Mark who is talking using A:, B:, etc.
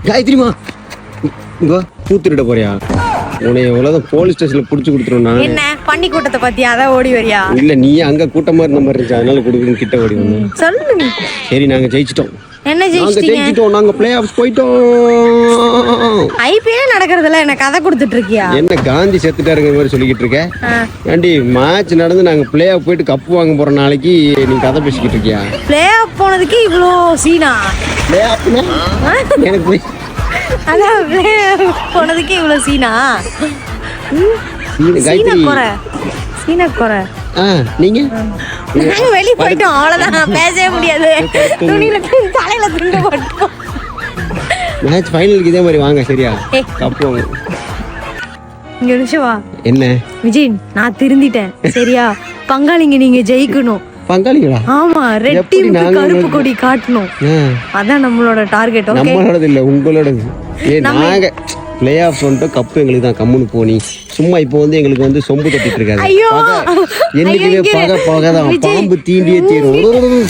A: காயத்ரிமா இங்க பூத்திருட போறியா? உன்னை எவ்வளவுதான் போலீஸ் ஸ்டேஷன்ல புடிச்சு கொடுத்துருவோம்.
B: என்ன பண்ணி கூட்டத்தை பத்தி அதான் ஓடி வரியா?
A: இல்ல நீ அங்க கூட்டமா இருந்த மாதிரி இருந்துச்சு, அதனால கொடுக்குறேன் கிட்ட ஓடி வந்தேன்.
B: சொல்லு.
A: சரி நாங்க ஜெயிச்சிட்டோம்.
B: என்ன ஜெயிச்சிட்டீங்க?
A: நாங்க பிளே ஆஃப்ஸ் போயிட்டோம்.
B: ஐபிஎல் நடக்கிறதுல என்ன கதை கொடுத்துட்டு இருக்கியா?
A: என்ன காந்தி செத்துட்டாருங்கிற மாதிரி சொல்லிக்கிட்டு இருக்க? ஏண்டி மேட்ச் நடந்து நாங்க பிளே ஆஃப் போயிட்டு கப்பு வாங்க போற நாளைக்கு நீ கதை பேசிக்கிட்டு இருக்கியா?
B: பிளே ஆஃப் போனதுக்கு இவ்வளோ சீனா?
A: பிளே ஆஃப்னா எனக்கு
B: அதான் பிளே ஆஃப் போனதுக்கு இவ்வளோ சீனா? சீனா குறை, சீனா குறை.
A: நீங்க
B: நாங்க வெளியே போயிட்டோம், அவ்வளவுதான், பேசவே முடியாது. துணியில தலையில துண்டு போட்டோம்.
A: மேட்ச் ஃபைனலுக்கு இதே மாதிரி வாங்க சரியா? கப்பு வாங்க.
B: இங்க நிமிஷம் வா.
A: என்ன
B: விஜய், நான் திருந்திட்டேன் சரியா? பங்காளிங்க நீங்க ஜெயிக்கணும்.
A: பங்காளிங்களா?
B: ஆமா, ரெட் டீமுக்கு கருப்பு கொடி காட்டணும். அதான் நம்மளோட டார்கெட். ஓகே,
A: நம்மளோடது இல்ல உங்களோடது. நாங்க பிளே ஆஃப் வந்துட்டு கப்பு எங்களுக்கு தான். கம்முன்னு போனி சும்மா இப்போ வந்து எங்களுக்கு வந்து சொம்பு தட்டிட்டு இருக்காது. என்னைக்குமே பகை தான், பாம்பு தீண்டியே தீரும்.